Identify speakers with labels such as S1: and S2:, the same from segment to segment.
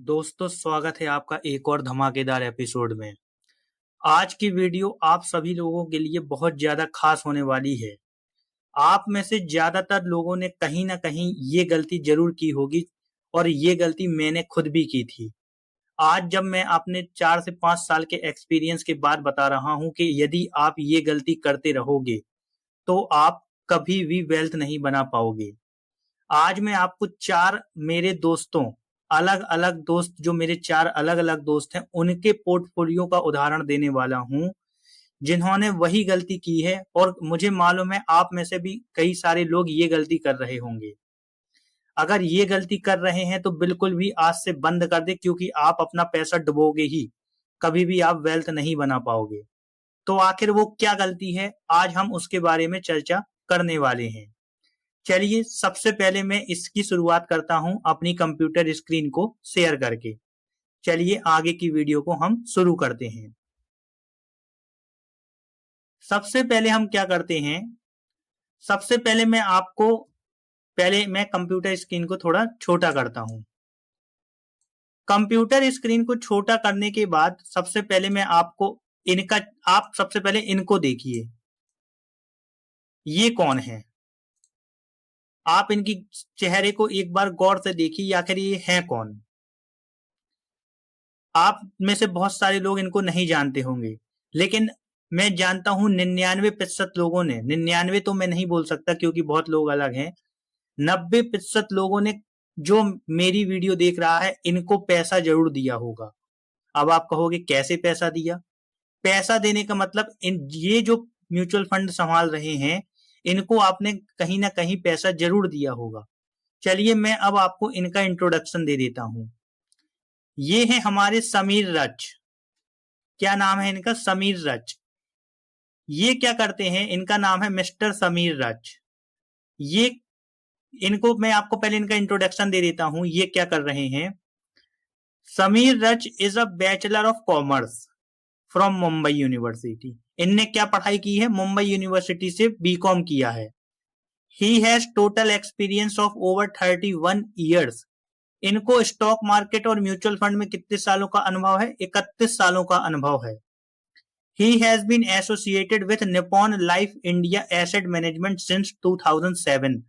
S1: दोस्तों, स्वागत है आपका एक और धमाकेदार एपिसोड में। आज की वीडियो आप सभी लोगों के लिए बहुत ज़्यादा खास होने वाली है। आप में से ज़्यादातर लोगों ने कहीं न कहीं ये गलती ज़रूर की होगी और ये गलती मैंने खुद भी की थी। आज जब मैं अपने 4 से 5 साल के एक्सपीरियंस के बाद बता रहा हूँ कि यदि आप ये गलती करते रहोगे, तो आप कभी भी वेल्थ नहीं बना पाओगे। आज मैं आपको 4 मेरे दोस्तों अलग-अलग दोस्त जो मेरे 4 अलग-अलग दोस्त हैं, उनके पोर्टफोलियो का उदाहरण देने वाला हूँ, जिन्होंने वही गलती की है और मुझे मालूम है आप में से भी कई सारे लोग ये गलती कर रहे होंगे। अगर ये गलती कर रहे हैं तो बिल्कुल भी आज से बंद कर दें क्योंकि आप अपना पैसा डुबोगे ही, कभी भी आप वेल्थ नहीं बना पाओगे। तो आखिर वो क्या गलती है, आज हम उसके बारे में चर्चा करने वाले हैं। चलिए सबसे पहले मैं इसकी शुरुआत करता हूं अपनी कंप्यूटर स्क्रीन को शेयर करके। चलिए आगे की वीडियो को हम शुरू करते हैं। सबसे पहले हम क्या करते हैं, सबसे पहले मैं कंप्यूटर स्क्रीन को थोड़ा छोटा करता हूं। कंप्यूटर स्क्रीन को छोटा करने के बाद सबसे पहले आप सबसे पहले इनको देखिए, ये कौन है। आप इनकी चेहरे को एक बार गौर से देखिए, आखिर ये है कौन। आप में से बहुत सारे लोग इनको नहीं जानते होंगे, लेकिन मैं जानता हूं 99% लोगों ने, 99 तो मैं नहीं बोल सकता क्योंकि बहुत लोग अलग हैं, 90% लोगों ने जो मेरी वीडियो देख रहा है इनको पैसा जरूर दिया होगा। अब आप कहोगे कैसे पैसा दिया। पैसा देने का मतलब ये जो म्यूचुअल फंड संभाल रहे हैं इनको आपने कहीं ना कहीं पैसा जरूर दिया होगा। चलिए मैं अब आपको इनका इंट्रोडक्शन दे देता हूं। ये है हमारे समीर रच। क्या नाम है इनका? समीर रच। ये क्या करते हैं, इनका नाम है मिस्टर समीर रच। ये इनको मैं आपको पहले इनका इंट्रोडक्शन दे देता हूं, ये क्या कर रहे हैं। समीर रच is a bachelor of commerce from Mumbai university. इनने क्या पढ़ाई की है? मुंबई यूनिवर्सिटी से बीकॉम किया है। He has total experience of over 31 years. इनको स्टॉक मार्केट और म्यूचुअल फंड में कितने सालों का अनुभव है? 31 सालों का अनुभव है। He has been associated with Nippon Life India Asset Management since 2007.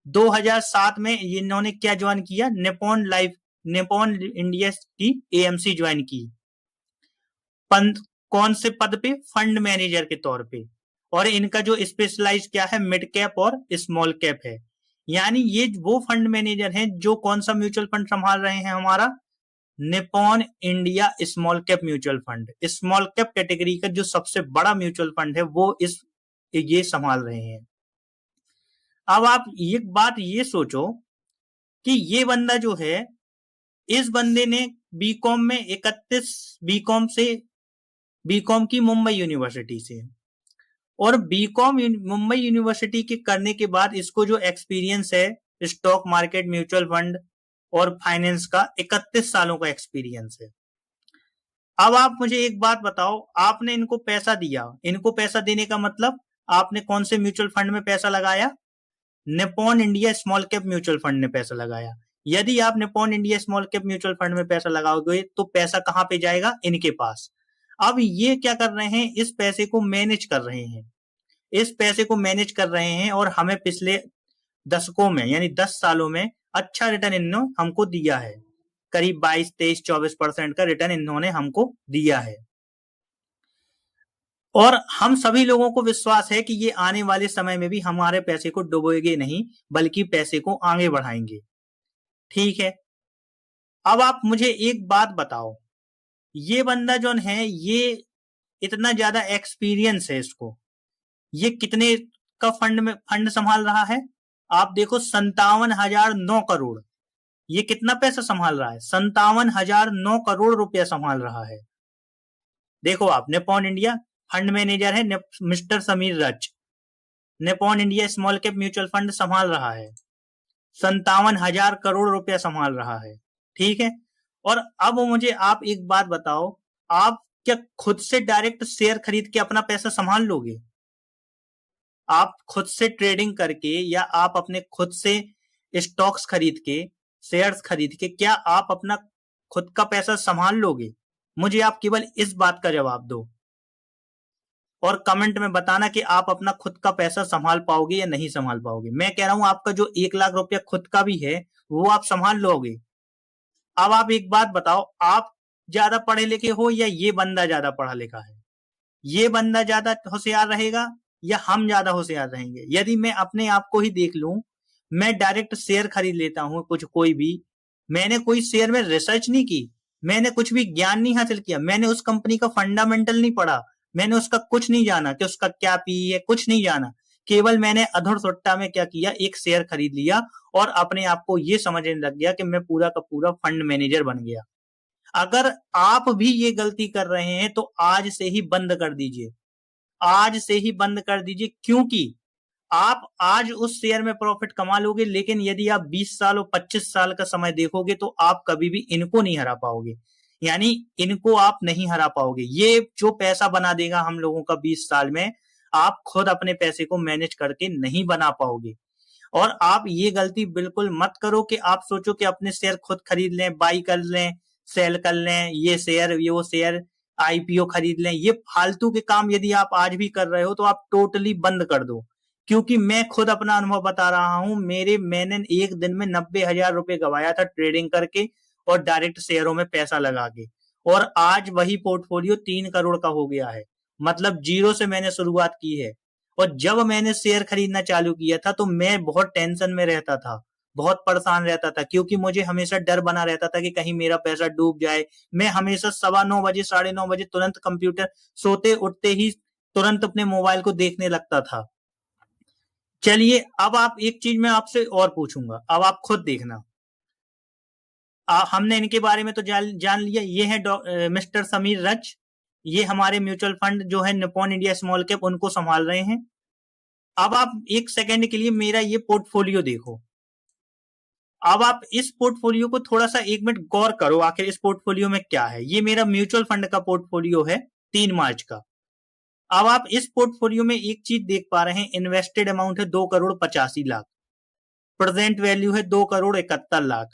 S1: 2007 में इन्होंने क्या ज्वाइन किया? निपॉन इंडिया की एएमसी ज्वाइन की। कौन से पद पे? फंड मैनेजर के तौर पे। और इनका जो स्पेशलाइज क्या है? मिड कैप और स्मॉल कैप है। यानी ये वो फंड मैनेजर हैं जो कौन सा म्यूचुअल फंड संभाल रहे हैं? हमारा Nippon India small cap mutual fund. Small cap category का जो सबसे बड़ा म्यूचुअल फंड है वो ये संभाल रहे हैं। अब आप एक बात ये सोचो कि ये बंदा जो है, इस बंदे ने बीकॉम में 31 बीकॉम की मुंबई यूनिवर्सिटी से, और बीकॉम मुंबई यूनिवर्सिटी के करने के बाद इसको जो एक्सपीरियंस है स्टॉक मार्केट, म्यूचुअल फंड और फाइनेंस का, 31 सालों का एक्सपीरियंस है। अब आप मुझे एक बात बताओ, आपने इनको पैसा दिया, इनको पैसा देने का मतलब आपने कौन से म्यूचुअल फंड में पैसा लगाया? Nippon India small cap mutual fund ने पैसा लगाया। यदि आप Nippon India small cap mutual fund में पैसा लगाओगे तो पैसा कहां पे जाएगा? इनके पास। अब ये क्या कर रहे हैं? इस पैसे को मैनेज कर रहे हैं, इस पैसे को मैनेज कर रहे हैं और हमें पिछले दशकों में यानी 10 सालों में अच्छा रिटर्न इन्होंने हमको दिया है। करीब 22, 23, 24% का रिटर्न इन्होंने हमको दिया है। और हम सभी लोगों को विश्वास है कि ये आने वाले समय में भी हमारे पैसे को डुबोएंगे नहीं, बल्कि पैसे को आगे बढ़ाएंगे। ठीक है। अब आप मुझे एक बात बताओ, ये बंदा जो है, ये इतना ज्यादा एक्सपीरियंस है इसको, ये कितने का फंड संभाल रहा है? आप देखो, 57,009 करोड़। ये कितना पैसा संभाल रहा है? 57,009 करोड़ रुपया संभाल रहा है। देखो आप, निपॉन इंडिया फंड मैनेजर है मिस्टर समीर रच, Nippon India small cap mutual fund संभाल रहा है, 57,000 करोड़ रुपया संभाल रहा है। ठीक है। और अब मुझे आप एक बात बताओ, आप क्या खुद से डायरेक्ट शेयर खरीद के अपना पैसा संभाल लोगे? आप खुद से ट्रेडिंग करके या आप अपने खुद से स्टॉक्स खरीद के, शेयर्स खरीद के, क्या आप अपना खुद का पैसा संभाल लोगे? मुझे आप केवल इस बात का जवाब दो और कमेंट में बताना कि आप अपना खुद का पैसा संभाल पाओगे या नहीं संभाल पाओगे। मैं कह रहा हूं आपका जो 1 लाख रुपया खुद का भी है वो आप संभाल लोगे। अब आप एक बात बताओ, आप ज्यादा पढ़े लिखे हो या ये बंदा ज्यादा पढ़ा लिखा है? ये बंदा ज्यादा होशियार रहेगा या हम ज्यादा होशियार रहेंगे? यदि मैं अपने आप को ही देख लूं, मैं डायरेक्ट शेयर खरीद लेता हूं कोई भी, मैंने कोई शेयर में रिसर्च नहीं की, मैंने कुछ भी ज्ञान नहीं हासिल किया, मैंने उस कंपनी का फंडामेंटल नहीं पढ़ा, मैंने उसका कुछ नहीं जाना कि उसका क्या पी है, कुछ नहीं जाना। केवल मैंने अधर सुट्टा में क्या किया, एक शेयर खरीद लिया और अपने आप को ये समझने लग गया कि मैं पूरा का पूरा फंड मैनेजर बन गया। अगर आप भी ये गलती कर रहे हैं तो आज से ही बंद कर दीजिए, आज से ही बंद कर दीजिए, क्योंकि आप आज उस शेयर में प्रॉफिट कमा लोगे, लेकिन यदि आप 20 साल और 25 साल का समय देखोगे तो आप कभी भी इनको नहीं हरा पाओगे। यानी इनको आप नहीं हरा पाओगे। ये जो पैसा बना देगा हम लोगों का 20 साल में, आप खुद अपने पैसे को मैनेज करके नहीं बना पाओगे। और आप ये गलती बिल्कुल मत करो कि आप सोचो कि अपने शेयर खुद खरीद लें, बाई कर लें, सेल कर लें, ये शेयर ये वो शेयर, आईपीओ खरीद लें। ये फालतू के काम यदि आप आज भी कर रहे हो तो आप टोटली बंद कर दो, क्योंकि मैं खुद अपना अनुभव बता रहा हूं। मैंने एक दिन में 90,000 रुपए गवाया था ट्रेडिंग करके और डायरेक्ट शेयरों में पैसा लगा के, और आज वही पोर्टफोलियो 3 करोड़ का हो गया है। मतलब जीरो से मैंने शुरुआत की है। और जब मैंने शेयर खरीदना चालू किया था तो मैं बहुत टेंशन में रहता था, बहुत परेशान रहता था, क्योंकि मुझे हमेशा डर बना रहता था कि कहीं मेरा पैसा डूब जाए। मैं हमेशा 9:15 9:30 तुरंत कंप्यूटर, सोते उठते ही तुरंत अपने मोबाइल को देखने लगता था। चलिए, अब आप एक चीज मैं आपसे और पूछूंगा, अब आप खुद देखना। हमने इनके बारे में तो जान लिया। ये है मिस्टर समीर रच। ये हमारे म्यूचुअल फंड जो है निप्पॉन इंडिया स्मॉल कैप, उनको संभाल रहे हैं। अब आप एक सेकंड के लिए मेरा ये पोर्टफोलियो देखो। अब आप इस पोर्टफोलियो को थोड़ा सा एक मिनट गौर करो, आखिर इस पोर्टफोलियो में क्या है। ये मेरा म्यूचुअल फंड का पोर्टफोलियो है 3 मार्च का। अब आप इस पोर्टफोलियो में एक चीज देख पा रहे हैं, इन्वेस्टेड अमाउंट है 2,85,00,000, प्रेजेंट वैल्यू है 2,71,00,000,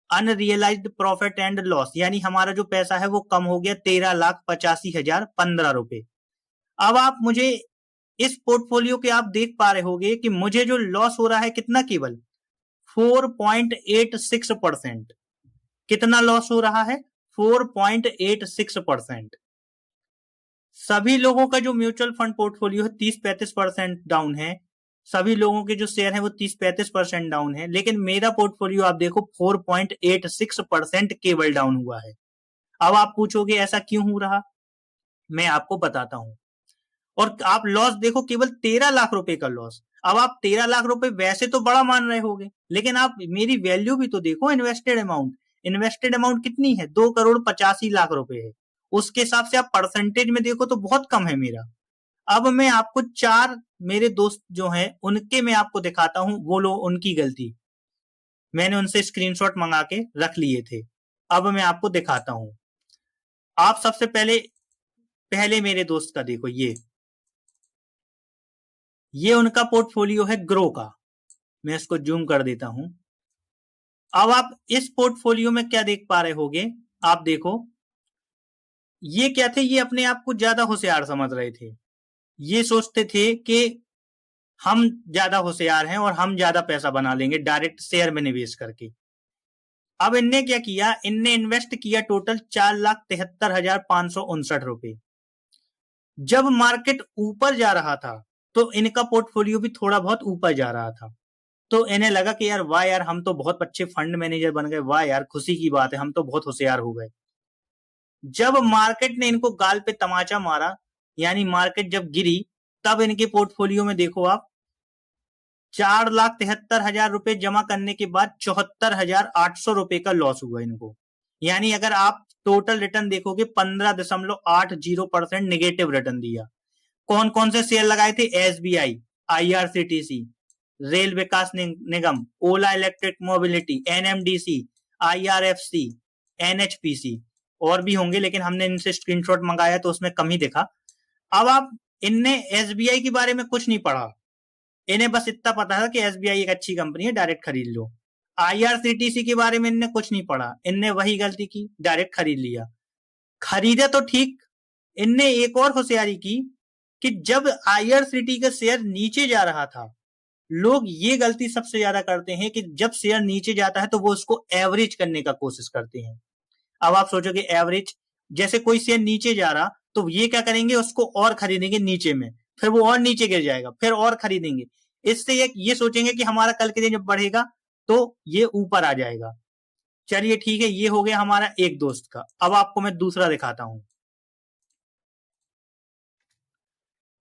S1: अनरियलाइज्ड प्रॉफिट एंड लॉस यानी हमारा जो पैसा है वो कम हो गया 13,85,015 रुपए। अब आप मुझे इस पोर्टफोलियो के आप देख पा रहे होंगे कि मुझे जो लॉस हो रहा है कितना, केवल 4.86%। कितना लॉस हो रहा है? 4.86%। सभी लोगों का जो म्यूचुअल फंड पोर्टफोलियो है 30-35% डाउन है, सभी लोगों के जो शेयर है वो 30-35% डाउन है, लेकिन मेरा पोर्टफोलियो आप देखो 4.86% केवल डाउन हुआ है। अब आप पूछोगे ऐसा क्यों हो रहा, मैं आपको बताता हूं। और आप लॉस देखो, केवल 13 लाख रुपए का लॉस। अब आप 13 लाख रुपए वैसे तो बड़ा मान रहे होगे, लेकिन आप मेरी वैल्यू भी तो देखो। इन्वेस्टेड अमाउंट कितनी है? 2,85,00,000 रुपए है। उसके हिसाब से आप परसेंटेज में देखो तो बहुत कम है मेरा। अब मैं आपको 4 मेरे दोस्त जो हैं उनके मैं आपको दिखाता हूं, वो लोग उनकी गलती, मैंने उनसे स्क्रीनशॉट मंगा के रख लिए थे। अब मैं आपको दिखाता हूं। आप सबसे पहले मेरे दोस्त का देखो, ये उनका पोर्टफोलियो है ग्रो का। मैं इसको जूम कर देता हूं। अब आप इस पोर्टफोलियो में क्या देख पा रहे होगे, आप देखो, ये क्या थे, ये अपने आप को ज्यादा होशियार समझ रहे थे। ये सोचते थे कि हम ज्यादा होशियार हैं और हम ज्यादा पैसा बना लेंगे डायरेक्ट शेयर में निवेश करके। अब इनने क्या किया, इनने इन्वेस्ट किया टोटल 4,73,559 रुपए। जब मार्केट ऊपर जा रहा था तो इनका पोर्टफोलियो भी थोड़ा बहुत ऊपर जा रहा था, तो इन्हें लगा कि यार वाह यार, हम तो बहुत अच्छे फंड मैनेजर बन गए, वाह यार खुशी की बात है, हम तो बहुत होशियार हो गए। जब मार्केट ने इनको गाल पे तमाचा मारा, यानी मार्केट जब गिरी, तब इनके पोर्टफोलियो में देखो आप, 4,73,000 रुपए जमा करने के बाद 74,800 रुपए का लॉस हुआ इनको। यानी अगर आप टोटल रिटर्न देखोगे 15.80% निगेटिव रिटर्न दिया। कौन कौन से शेयर लगाए थे? SBI, IRCTC, Rail Vikas Nigam, Ola electric mobility, NMDC, IRFC, NHPC, और भी होंगे लेकिन हमने इनसे स्क्रीनशॉट मंगाया तो उसमें कम ही दिखा। अब आप, इनने एसबीआई के बारे में कुछ नहीं पढ़ा, इन्हें बस इतना पता था कि एसबीआई एक अच्छी कंपनी है, डायरेक्ट खरीद लो। आईआरसीटीसी के बारे में इनने कुछ नहीं पढ़ा, इनने वही गलती की, डायरेक्ट खरीद लिया। खरीदे तो ठीक, इनने एक और होशियारी की कि जब आईआरसीटी का शेयर नीचे जा रहा था, लोग ये गलती सबसे ज्यादा करते हैं कि जब शेयर नीचे जाता है तो वो उसको एवरेज करने का कोशिश करते हैं। अब आप सोचोगे एवरेज, जैसे कोई शेयर नीचे जा रहा तो ये क्या करेंगे, उसको और खरीदेंगे नीचे में, फिर वो और नीचे गिर जाएगा, फिर और खरीदेंगे। इससे ये सोचेंगे कि हमारा कल के दिन जब बढ़ेगा तो ये ऊपर आ जाएगा। चलिए ठीक है, ये हो गया हमारा एक दोस्त का। अब आपको मैं दूसरा दिखाता हूं,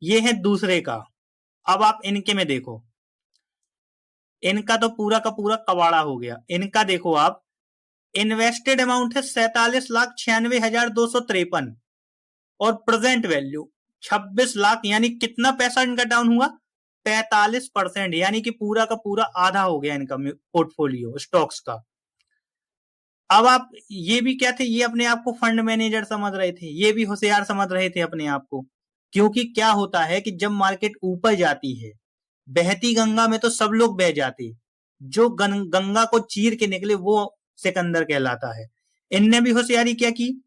S1: ये है दूसरे का। अब आप इनके में देखो, इनका तो पूरा का पूरा कबाड़ा हो गया। इनका देखो आप, इन्वेस्टेड अमाउंट है 47,96,253 और प्रेजेंट वैल्यू 26 लाख, यानी कितना पैसा इनका डाउन हुआ, 45%, यानी कि पूरा का पूरा आधा हो गया इनका पोर्टफोलियो स्टॉक्स का। अब आप ये भी क्या थे, ये अपने आप को फंड मैनेजर समझ रहे थे, ये भी होशियार समझ रहे थे अपने आप को। क्योंकि क्या होता है कि जब मार्केट ऊपर जाती है, बहती गंगा में तो सब लोग बह जाते, जो गंगा को चीर के निकले वो सिकंदर कहलाता है। इनने भी होशियारी क्या की,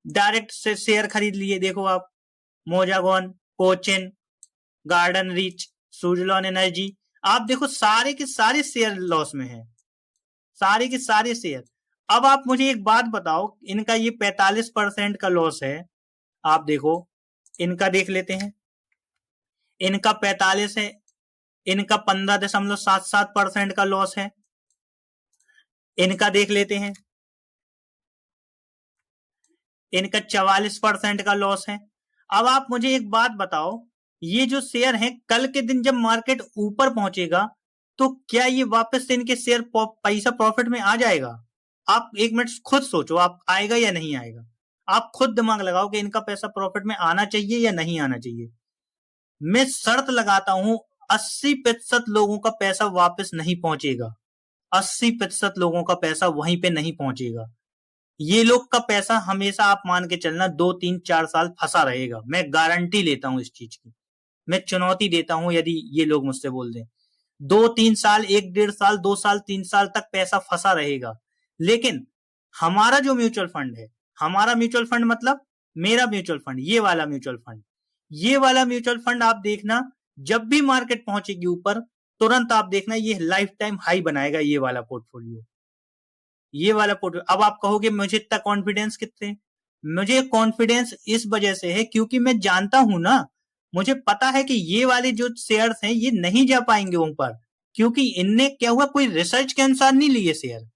S1: डायरेक्ट से शेयर खरीद लिए। देखो आप, Mazagon, Cochin, garden reach, Suzlon energy, आप देखो सारे के सारे शेयर लॉस में है, सारे के सारे शेयर। अब आप मुझे एक बात बताओ, इनका ये 45% का लॉस है, आप देखो इनका देख लेते हैं, इनका 45 है, इनका 15.77% का लॉस है, इनका देख लेते हैं, इनका 44% का लॉस है। अब आप मुझे एक बात बताओ, ये जो शेयर है कल के दिन जब मार्केट ऊपर पहुंचेगा तो क्या ये वापस से इनके शेयर पैसा प्रॉफिट में आ जाएगा? आप एक मिनट खुद सोचो, आप आएगा या नहीं आएगा? आप खुद दिमाग लगाओ कि इनका पैसा प्रॉफिट में आना चाहिए या नहीं आना चाहिए। मैं शर्त लगाता हूं 80% लोगों का पैसा वापस नहीं पहुंचेगा, 80% लोगों का पैसा वहीं पे नहीं पहुंचेगा। ये लोग का पैसा हमेशा आप मान के चलना 2 3 4 साल फंसा रहेगा, मैं गारंटी लेता हूं इस चीज की, मैं चुनौती देता हूं यदि ये लोग मुझसे बोल दें 2 3 साल, 1 1.5 साल, 2 साल, 3 साल तक पैसा फंसा रहेगा। लेकिन हमारा जो म्यूचुअल फंड है, हमारा म्यूचुअल फंड मतलब मेरा म्यूचुअल फंड, ये वाला म्यूचुअल फंड, ये वाला म्यूचुअल फंड आप देखना, जब भी मार्केट पहुंचेगी ऊपर तुरंत आप देखना ये लाइफ टाइम हाई बनाएगा, ये वाला पोर्टफोलियो, ये वाला पोर्टफोलियो। अब आप कहोगे मुझे इतना कॉन्फिडेंस कितने, मुझे कॉन्फिडेंस इस वजह से है क्योंकि मैं जानता हूं ना, मुझे पता है कि ये वाले जो शेयर्स हैं ये नहीं जा पाएंगे ऊपर, क्योंकि इनने क्या हुआ, कोई रिसर्च के अनुसार नहीं लिए शेयर,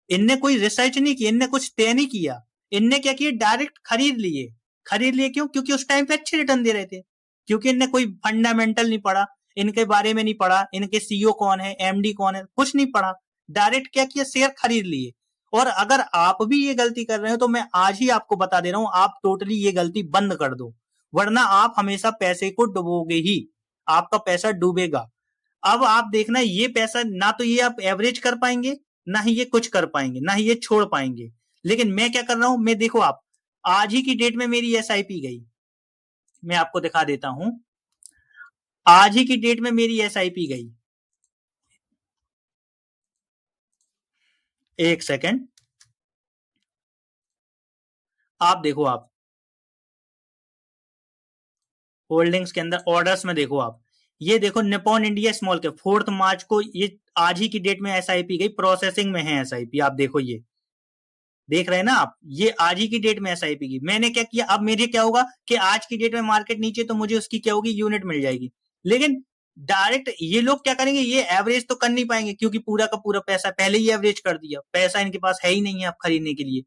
S1: इनने कोई रिसर्च नहीं की, इनने कुछ तय नहीं किया, इनने क्या किया, डायरेक्ट खरीद लिए। खरीद लिए क्यों? क्योंकि उस टाइम पे अच्छे रिटर्न दे रहे थे, क्योंकि इनने कोई फंडामेंटल नहीं पढ़ा, इनके बारे में नहीं पढ़ा, इनके सीईओ कौन है, एमडी कौन है, कुछ नहीं पढ़ा, डायरेक्ट क्या किया, शेयर खरीद लिए। और अगर आप भी ये गलती कर रहे हो तो मैं आज ही आपको बता दे रहा हूं, आप टोटली ये गलती बंद कर दो, वरना आप हमेशा पैसे को डुबोगे ही, आपका पैसा डूबेगा। अब आप देखना, ये पैसा ना तो ये आप एवरेज कर पाएंगे, ना ही ये कुछ कर पाएंगे, ना ही ये छोड़ पाएंगे। लेकिन मैं क्या कर रहा हूं, मैं देखो आप, आज ही की डेट में मेरी एसआईपी गई, मैं आपको दिखा देता हूं, आज ही की डेट में मेरी एसआईपी गई, एक सेकेंड, आप देखो, आप होल्डिंग्स के अंदर ऑर्डर्स में देखो, आप ये देखो, निपॉन इंडिया स्मॉल कैप 4 मार्च को, ये आज ही की डेट में एसआईपी गई, प्रोसेसिंग में है एसआईपी, आप देखो, ये देख रहे हैं ना आप, ये आज ही की डेट में एसआईपी की। मैंने क्या किया, अब मेरे क्या होगा कि आज की डेट में मार्केट नीचे तो मुझे उसकी क्या होगी, यूनिट मिल जाएगी। लेकिन डायरेक्ट ये लोग क्या करेंगे, ये एवरेज तो कर नहीं पाएंगे क्योंकि पूरा का पूरा पैसा पहले ही एवरेज कर दिया, पैसा इनके पास है ही नहीं है आप खरीदने के लिए।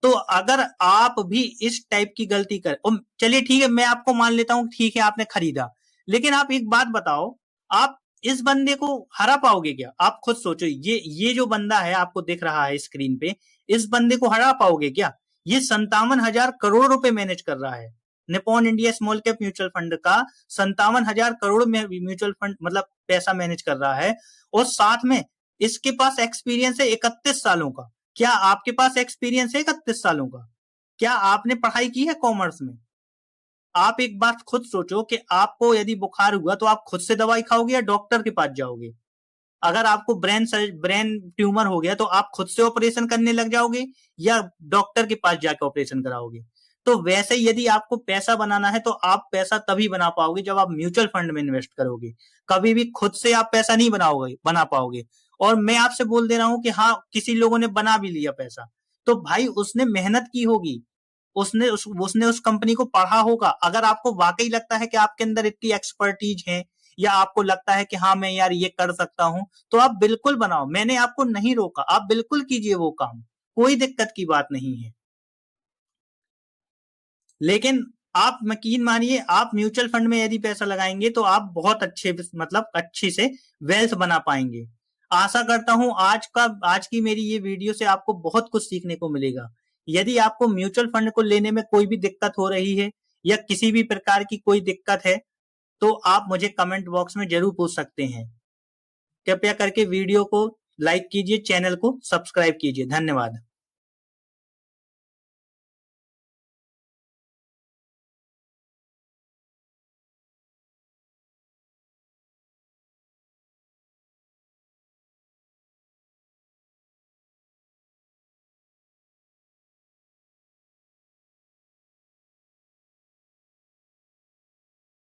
S1: तो अगर आप भी इस टाइप की गलती कर, चलिए ठीक है, मैं आपको मान लेता हूं, ठीक है आपने खरीदा, लेकिन आप एक बात बताओ, आप इस बंदे को हरा पाओगे क्या? आप खुद सोचो, ये जो बंदा है आपको दिख रहा है स्क्रीन पे, इस बंदे को हरा पाओगे क्या? ये 57,000 करोड़ रुपए मैनेज कर रहा है, Nippon India small cap mutual fund का 57,000 करोड़ में म्यूचुअल फंड मतलब पैसा मैनेज कर रहा है, और साथ में इसके पास एक्सपीरियंस है 31 सालों का। क्या आपके पास एक्सपीरियंस है 31 सालों का? क्या आपने पढ़ाई की है कॉमर्स में? आप एक बात खुद सोचो कि आपको यदि बुखार हुआ तो आप खुद से दवाई खाओगे या डॉक्टर के पास जाओगे? अगर आपको ब्रेन ट्यूमर हो गया तो आप खुद से ऑपरेशन करने लग जाओगे या डॉक्टर के पास जाकर ऑपरेशन कराओगे। तो वैसे यदि आपको पैसा बनाना है तो आप पैसा तभी बना पाओगे जब आप म्यूचुअल फंड में इन्वेस्ट करोगे। कभी भी खुद से आप पैसा नहीं बना पाओगे। और मैं आपसे बोल दे रहा हूं कि हाँ, किसी लोगों ने बना भी लिया पैसा, तो भाई उसने मेहनत की होगी, उसने उस कंपनी को पढ़ा होगा। अगर आपको वाकई लगता है कि आपके अंदर इतनी एक्सपर्टीज है या आपको लगता है कि हाँ मैं यार ये कर सकता हूं, तो आप बिल्कुल बनाओ, मैंने आपको नहीं रोका, आप बिल्कुल कीजिए वो काम, कोई दिक्कत की बात नहीं है। लेकिन आप यकीन मानिए, आप म्यूचुअल फंड में यदि पैसा लगाएंगे तो आप बहुत अच्छे, मतलब अच्छी से वेल्थ बना पाएंगे। आशा करता हूं आज की मेरी ये वीडियो से आपको बहुत कुछ सीखने को मिलेगा। यदि आपको म्यूचुअल फंड को लेने में कोई भी दिक्कत हो रही है या किसी भी प्रकार की कोई दिक्कत है तो आप मुझे कमेंट बॉक्स में जरूर पूछ सकते हैं। कृपया करके वीडियो को लाइक कीजिए, चैनल को सब्सक्राइब कीजिए। धन्यवाद।